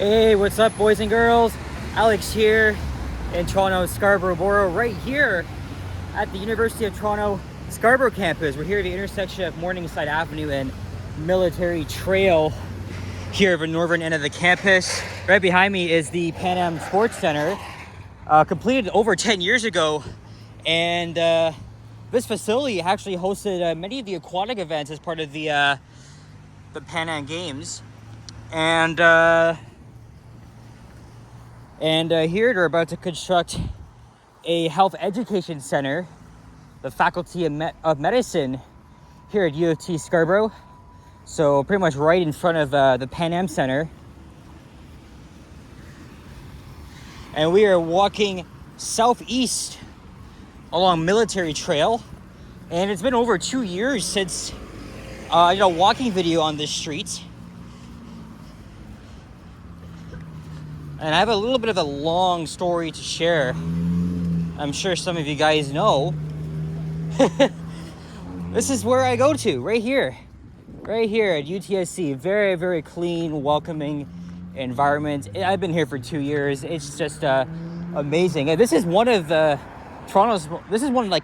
Hey, what's up, boys and girls? Alex here in Toronto, Scarborough, right here at the University of Toronto Scarborough campus. We're here at the intersection of Morningside Avenue and Military Trail here at the northern end of the campus. Right behind me is the Pan Am Sports Center, completed over 10 years ago. And this facility actually hosted many of the aquatic events as part of the Pan Am Games. And here they're about to construct a health education center, the Faculty of Medicine here at U of T Scarborough. So pretty much right in front of the Pan Am Center. And we are walking southeast along Military Trail. And it's been over 2 years since I did a walking video on this street. And I have a little bit of a long story to share. I'm sure some of you guys know. This is where I go to, right here at UTSC. Very, very clean, welcoming environment. I've been here for 2 years. It's just amazing. And this is one of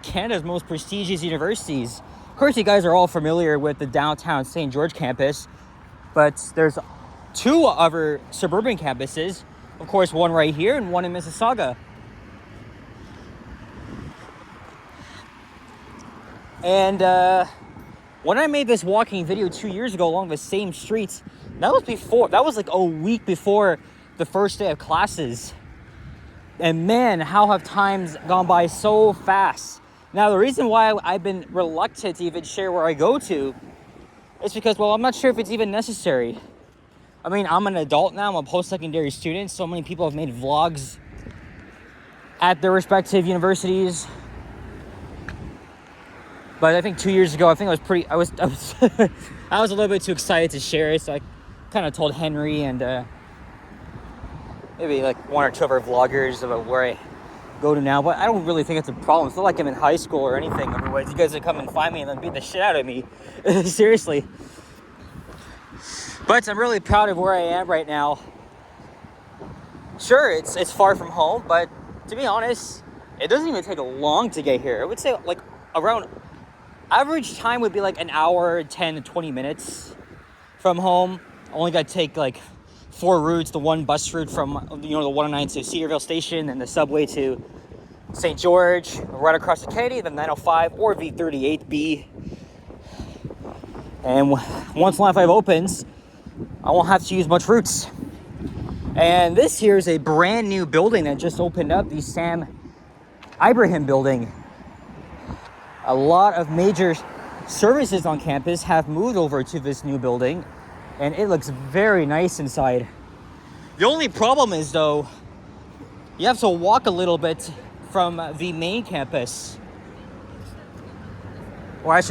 Canada's most prestigious universities. Of course, you guys are all familiar with the downtown St. George campus, but there's 2 other suburban campuses. Of course, one right here and one in Mississauga. And when I made this walking video 2 years ago along the same streets, that was like a week before the first day of classes. And man, how have times gone by so fast. Now, the reason why I've been reluctant to even share where I go to is because, well, I'm not sure if it's even necessary. I mean, I'm an adult now. I'm a post-secondary student. So many people have made vlogs at their respective universities. But I think 2 years ago, I was I was a little bit too excited to share it. So I kind of told Henry and maybe like 1 or 2 other vloggers about where I go to now. But I don't really think it's a problem. It's not like I'm in high school or anything. Otherwise, you guys would come and find me and then beat the shit out of me. Seriously. But I'm really proud of where I am right now. Sure, it's far from home, but to be honest, it doesn't even take long to get here. I would say like around average time would be like an hour, 10 to 20 minutes from home. I only got to take like 4 routes, the 1 bus route from the 109 to Cedarville Station, and the subway to St. George, right across the Kennedy, the 905 or the 38B. And once Line 5 opens, I won't have to use much routes. And this here is a brand new building that just opened up, the Sam Ibrahim building. A lot of major services on campus have moved over to this new building, and it looks very nice inside. The only problem is, though, you have to walk a little bit from the main campus. Or I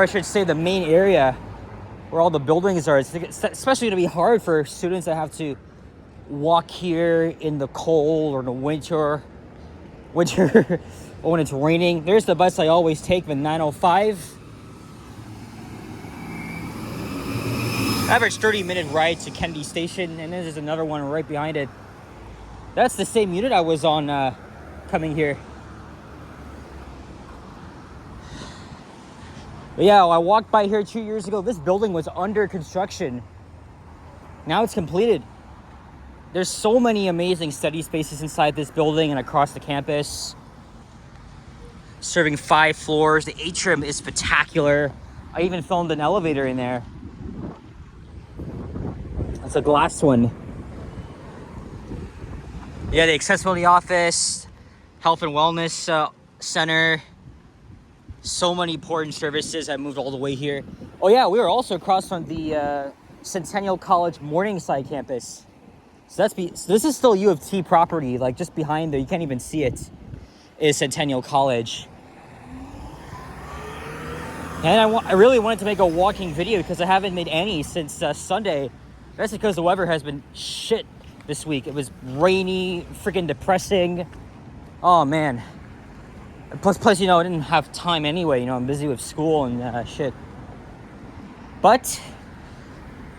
should say the main area where all the buildings are. It's especially going to be hard for students that have to walk here in the cold or the winter or when it's raining. There's the bus I always take, the 905. Average 30-minute ride to Kennedy Station, and then there's another one right behind it. That's the same unit I was on coming here. But yeah, I walked by here 2 years ago. This building was under construction. Now it's completed. There's so many amazing study spaces inside this building and across the campus. Serving 5 floors. The atrium is spectacular. I even filmed an elevator in there. That's a glass one. Yeah, the accessibility office, health and wellness center. So many important services. I moved all the way here. Oh yeah, we were also across from the Centennial College Morningside campus. So this is still U of T property. Like just behind there, you can't even see it, is Centennial College. And I really wanted to make a walking video because I haven't made any since Sunday. That's because the weather has been shit this week. It was rainy, freaking depressing. Oh man. Plus, I didn't have time anyway. I'm busy with school and shit. But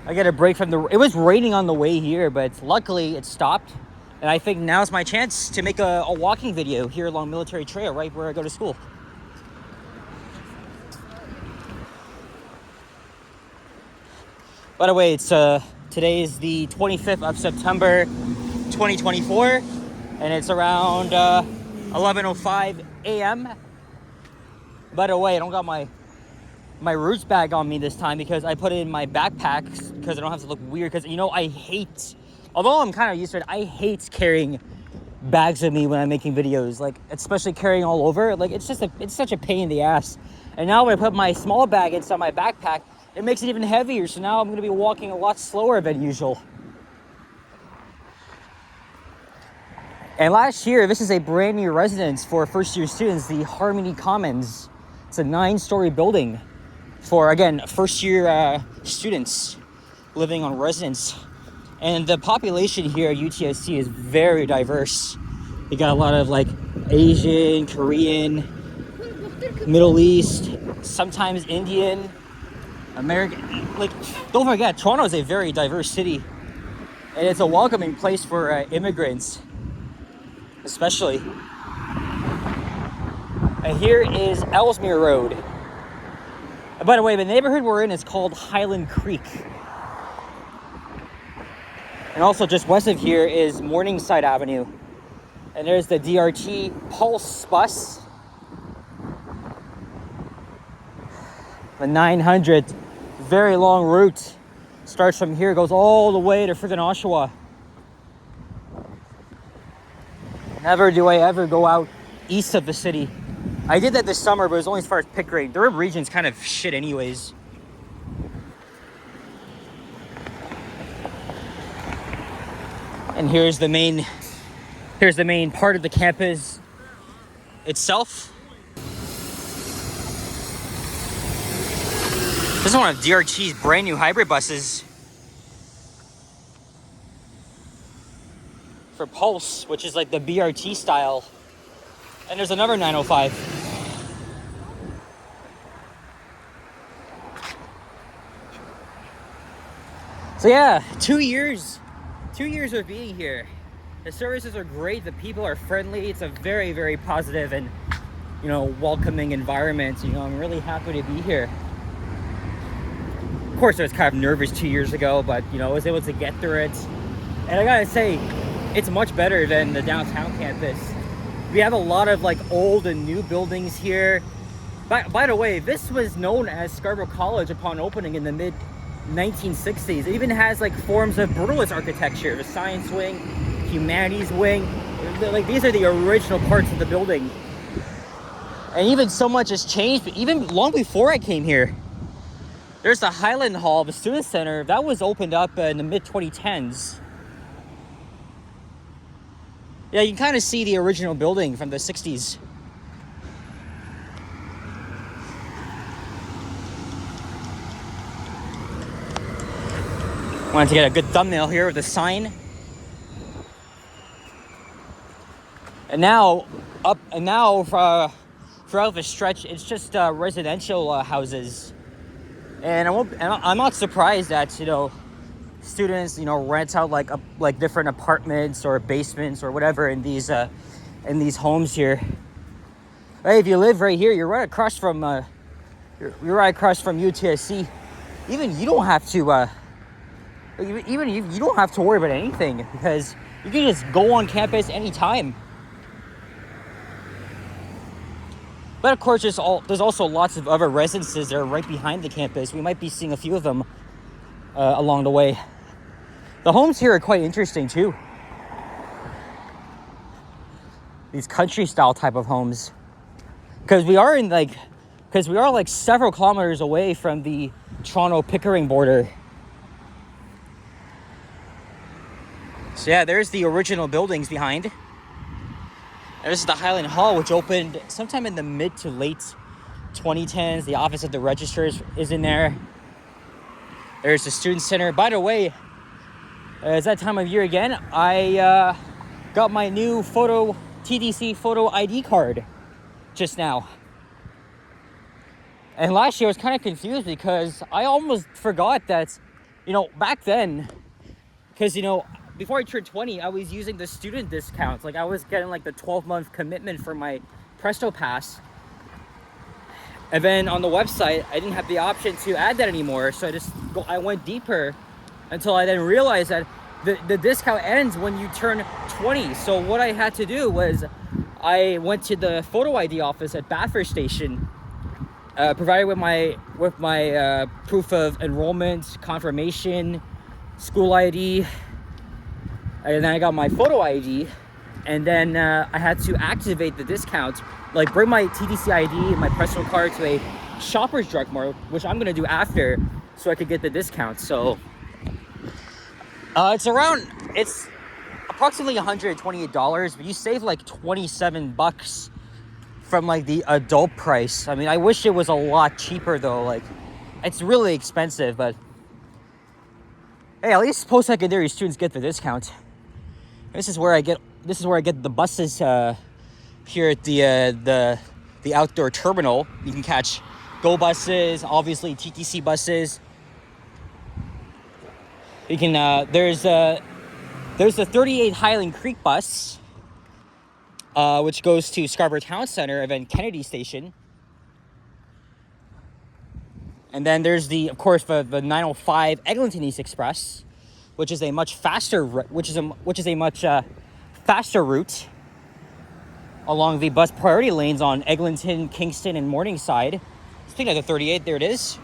I get a break from it was raining on the way here, but luckily it stopped. And I think now's my chance to make a walking video here along Military Trail, right where I go to school. By the way, it's today is the 25th of September, 2024, and it's around 11:05 a.m. By the way, I don't got my roots bag on me this time because I put it in my backpack because I don't have to look weird. Because, you know, although I'm kind of used to it, I hate carrying bags with me when I'm making videos, like especially carrying all over. Like it's such a pain in the ass. And now when I put my small bag inside my backpack, it makes it even heavier. So now I'm going to be walking a lot slower than usual. And last year, this is a brand new residence for first year students, the Harmony Commons. It's a 9-story building for, again, first year students living on residence. And the population here at UTSC is very diverse. You got a lot of like Asian, Korean, Middle East, sometimes Indian, American. Like, don't forget, Toronto is a very diverse city. And it's a welcoming place for immigrants, especially. And here is Ellesmere Road. And by the way, the neighborhood we're in is called Highland Creek. And also just west of here is Morningside Avenue. And there's the DRT Pulse bus. The 900, very long route. Starts from here, goes all the way to friggin' Oshawa. Never do I ever go out east of the city. I did that this summer, but it was only as far as Pickering. The Rib region's kind of shit anyways. And here's the main part of the campus itself. This is one of DRT's brand new hybrid buses for Pulse, which is like the BRT style. And there's another 905. So yeah, 2 years of being here. The services are great, the people are friendly. It's a very, very positive and, you know, welcoming environment. You know, I'm really happy to be here. Of course, I was kind of nervous 2 years ago, but, you know, I was able to get through it. And I gotta say, it's much better than the downtown campus. We have a lot of like old and new buildings here. By the way, this was known as Scarborough College upon opening in the mid 1960s. It even has like forms of brutalist architecture, the science wing, humanities wing. Like these are the original parts of the building. And even so much has changed, but even long before I came here. There's the Highland Hall, the student center, that was opened up in the mid 2010s. Yeah, you can kind of see the original building from the 60s. Wanted to get a good thumbnail here with a sign. And now, throughout the stretch, it's just residential houses. And I'm not surprised that, you know, students, you know, rent out like different apartments or basements or whatever in these homes here. Hey, if you live right here, you're right across from UTSC. Even you don't have to you don't have to worry about anything because you can just go on campus anytime. But of course, there's also lots of other residences that are right behind the campus. We might be seeing a few of them along the way. The homes here are quite interesting too. These country style type of homes. Because we are like several kilometers away from the Toronto Pickering border. So yeah, there's the original buildings behind. And this is the Highland Hall, which opened sometime in the mid to late 2010s. The office of the registrars is in there. There's the student center. By the way, it's that time of year again. I got my new TDC photo ID card just now. And last year I was kind of confused because I almost forgot that You know, back then, because, you know, before I turned 20, I was using the student discounts. Like, I was getting like the 12-month commitment for my Presto Pass. And then on the website, I didn't have the option to add that anymore. So I went deeper until I then realized that the discount ends when you turn 20. So what I had to do was I went to the photo ID office at Bathurst Station, provided with my proof of enrollment, confirmation, school ID, and then I got my photo ID, and then I had to activate the discount, like bring my TTC ID and my Presto card to a Shoppers Drug Mart, which I'm gonna do after, so I could get the discount. So it's approximately $128, but you save like $27 from like the adult price. I mean, I wish it was a lot cheaper though. Like, it's really expensive, but hey, at least post-secondary students get the discount. This is where I get the buses here at the outdoor terminal. You can catch Go buses, obviously TTC buses. You can there's the 38 Highland Creek bus, which goes to Scarborough Town Center and then Kennedy Station. And then there's of course the 905 Eglinton East Express, which is a much faster faster route along the bus priority lanes on Eglinton, Kingston, and Morningside. Speaking of the 38, there it is.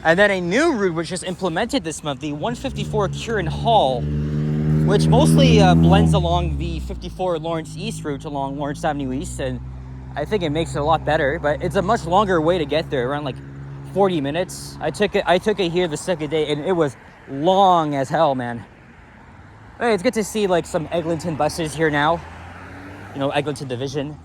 And then a new route which is implemented this month, the 154 Curran Hall, which mostly blends along the 54 Lawrence East route along Lawrence Avenue East, and I think it makes it a lot better, but it's a much longer way to get there, around like 40 minutes. I took it here the second day, and it was long as hell, man. Hey, it's good to see like some Eglinton buses here now, you know, Eglinton Division.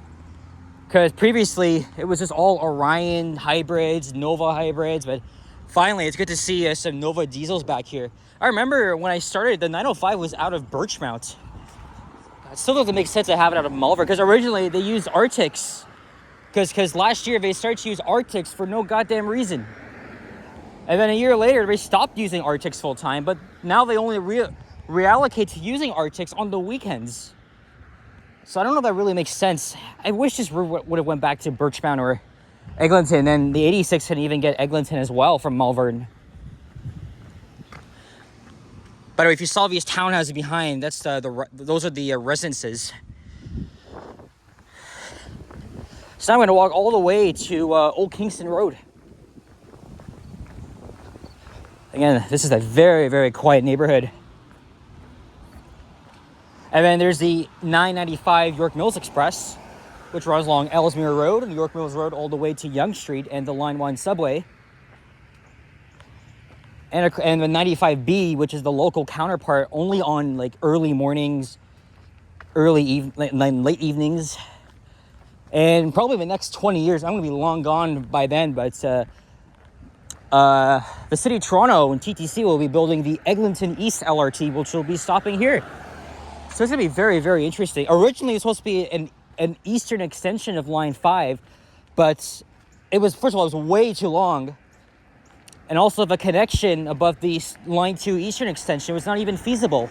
Because previously, it was just all Orion hybrids, Nova hybrids, but finally, it's good to see some Nova diesels back here. I remember when I started, the 905 was out of Birchmount. It still doesn't make sense to have it out of Malvern, because originally they used Arctics. Because last year they started to use Arctics for no goddamn reason. And then a year later, they stopped using Arctics full time, but now they only reallocate to using Arctics on the weekends. So I don't know if that really makes sense. I wish this route would have went back to Birchmount or Eglinton, and the 86 can even get Eglinton as well from Malvern. By the way, if you saw these townhouses behind, that's those are the residences. So now I'm going to walk all the way to Old Kingston Road. Again, this is a very, very quiet neighborhood. And then there's the 995 York Mills Express, which runs along Ellesmere Road and York Mills Road all the way to Yonge Street and the Line 1 subway. And the 95B, which is the local counterpart, only on like early mornings, late evenings. And probably the next 20 years, I'm going to be long gone by then, but the City of Toronto and TTC will be building the Eglinton East LRT, which will be stopping here. So it's going to be very, very interesting. Originally, it was supposed to be an eastern extension of Line 5, but it was, first of all, it was way too long. And also the connection above the Line 2 eastern extension was not even feasible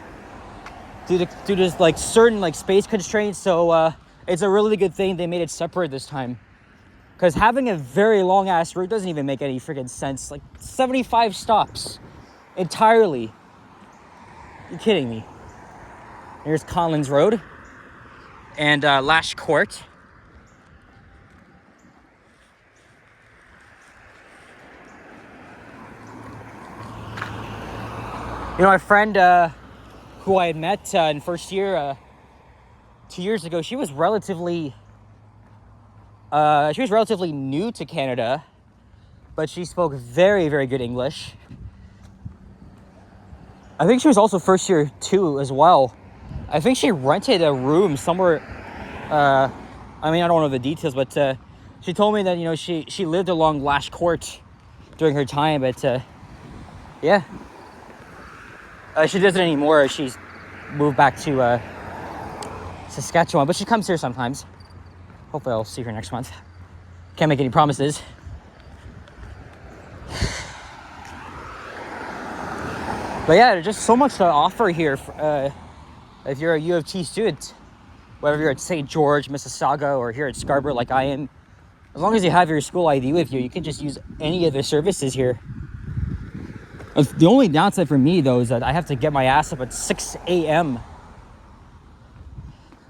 due to like certain like space constraints. So it's a really good thing they made it separate this time. Because having a very long ass route doesn't even make any freaking sense. Like 75 stops entirely. You're kidding me. Here's Collins Road and Lash Court. You know, my friend who I had met in first year 2 years ago, she was relatively new to Canada, but she spoke very, very good English. I think she was also first year too as well. I think she rented a room somewhere. I mean, I don't know the details, but she told me that, you know, she lived along Lash Court during her time, but yeah. She doesn't anymore. She's moved back to Saskatchewan, but she comes here sometimes. Hopefully I'll see her next month. Can't make any promises. But yeah, there's just so much to offer here if you're a U of T student, whether you're at St. George, Mississauga, or here at Scarborough like I am. As long as you have your school ID with you, you can just use any of the services here. The only downside for me, though, is that I have to get my ass up at 6 a.m.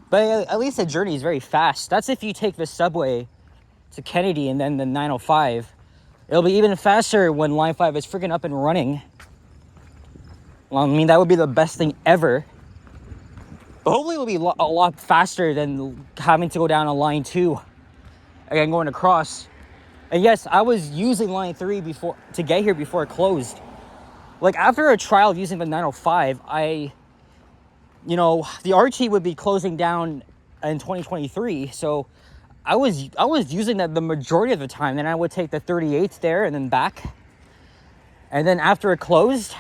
But at least the journey is very fast. That's if you take the subway to Kennedy and then the 905. It'll be even faster when Line 5 is freaking up and running. Well, I mean, that would be the best thing ever. But hopefully it'll be a lot faster than having to go down on Line 2. Again, going across. And yes, I was using Line 3 before to get here before it closed. Like, after a trial of using the 905, the RT would be closing down in 2023. So I was using that the majority of the time. Then I would take the 38th there and then back. And then after it closed,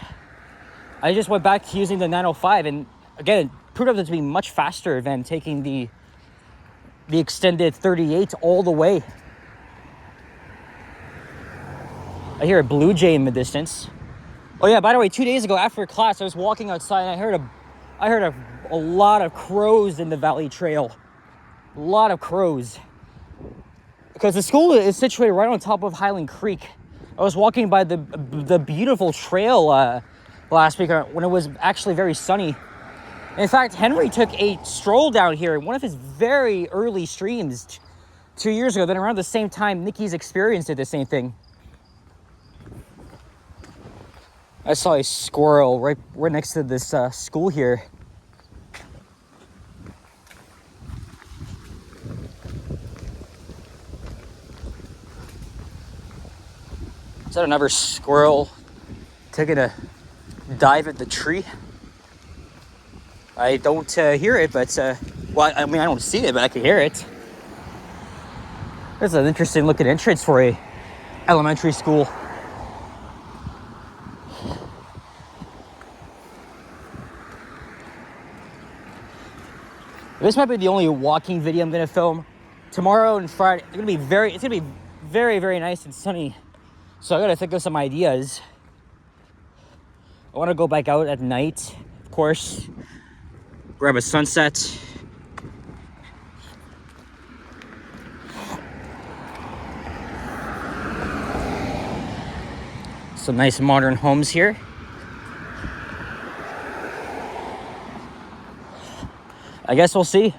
I just went back to using the 905. And again, it proved out to be much faster than taking the extended 38 all the way. I hear a blue jay in the distance. Oh yeah, by the way, 2 days ago after class, I was walking outside and I heard a lot of crows in the Valley Trail. A lot of crows. Because the school is situated right on top of Highland Creek. I was walking by the beautiful trail last week when it was actually very sunny. In fact, Henry took a stroll down here in one of his very early streams 2 years ago. Then around the same time, Nikki's Experience did the same thing. I saw a squirrel right next to this school here. Is that another squirrel taking a dive at the tree? I don't hear it, but well, I mean, I don't see it, but I can hear it. There's an interesting looking entrance for a elementary school. This might be the only walking video I'm gonna film. Tomorrow and Friday, it's gonna be very, very nice and sunny. So I gotta think of some ideas. I wanna go back out at night, of course. Grab a sunset. Some nice modern homes here. I guess we'll see.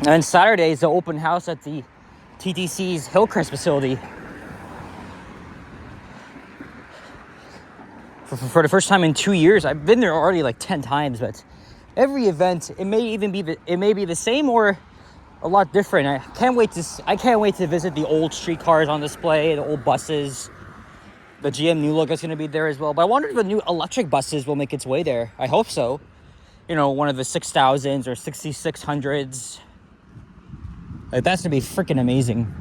And Saturday is the open house at the TTC's Hillcrest facility. For the first time in 2 years. I've been there already like 10 times, but every event, it may be the same or a lot different. I can't wait to visit the old streetcars on display, the old buses. The GM new look is going to be there as well. But I wonder if the new electric buses will make its way there. I hope so. You know, one of the 6000s or 6600s. Like, that's going to be freaking amazing.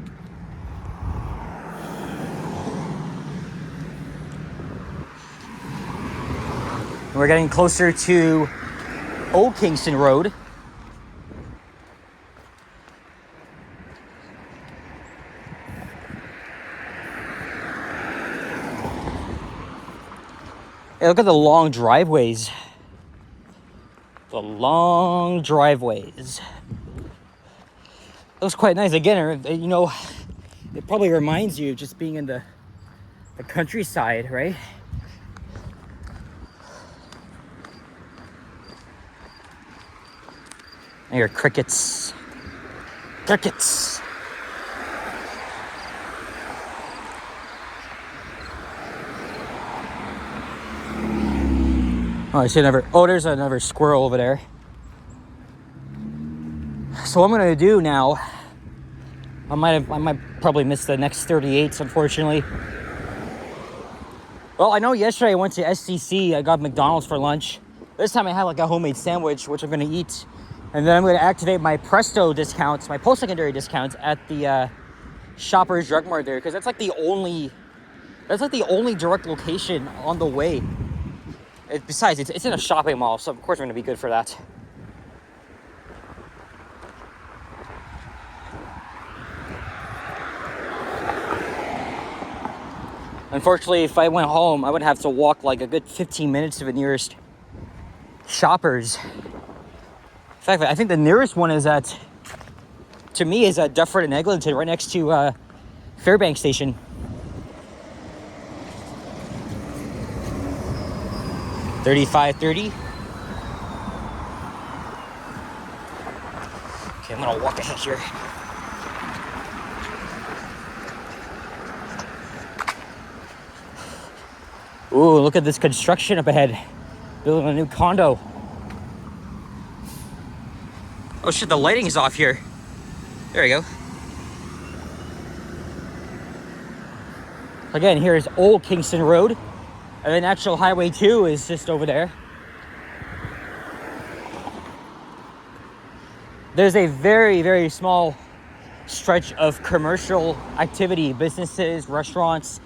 We're getting closer to Old Kingston Road. Hey, look at the long driveways. The long driveways. Looks quite nice. Again, you know, it probably reminds you of just being in the countryside, right? I hear crickets. Crickets. Oh, I see there's another squirrel over there. So what I'm gonna do now, I might probably miss the next 38s, unfortunately. Well, I know yesterday I went to SCC, I got McDonald's for lunch. This time I had like a homemade sandwich, which I'm gonna eat. And then I'm gonna activate my Presto discounts, my post-secondary discounts at the Shoppers Drug Mart there, because that's like the only direct location on the way. Besides, it's in a shopping mall, so of course we're gonna be good for that. Unfortunately, if I went home, I would have to walk like a good 15 minutes to the nearest Shoppers. In fact, I think the nearest one is to me, is at Dufferin and Eglinton, right next to Fairbank Station. $35.30. Okay, I'm gonna walk ahead here. Ooh, look at this construction up ahead. Building a new condo. Oh shit, the lighting is off here. There we go. Again, here's Old Kingston Road. And then National Highway 2 is just over there. There's a very, very small stretch of commercial activity, businesses, restaurants,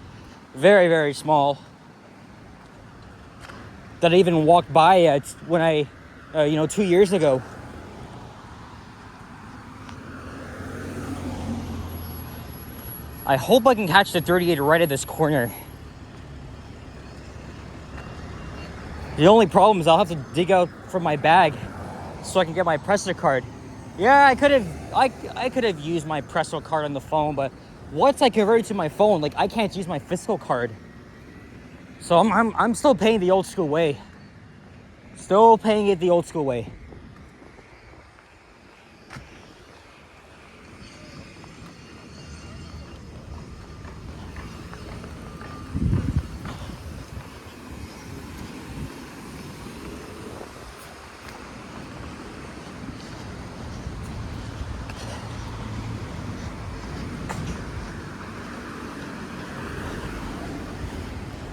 very, very small, that I even walked by when I, 2 years ago. I hope I can catch the 38 right at this corner. The only problem is I'll have to dig out from my bag so I can get my Presto card. Yeah, I could have used my Presto card on the phone, but once I convert it to my phone, like, I can't use my physical card. So I'm still paying the old school way. Still paying it the old school way.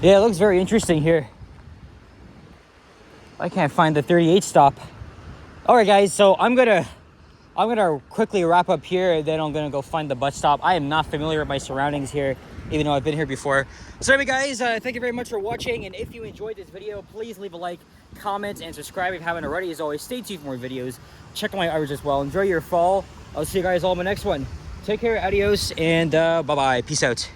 Yeah, it looks very interesting here. I can't find the 38 stop. All right, guys, so I'm gonna quickly wrap up here, then I'm gonna go find the bus stop. I am not familiar with my surroundings here, even though I've been here before. So anyway, guys, thank you very much for watching, and if you enjoyed this video, please leave a like, comment, and subscribe if you haven't already. As always, stay tuned for more videos. Check out my others as well. Enjoy your fall. I'll see you guys all in my next one. Take care, adios, and bye-bye. Peace out.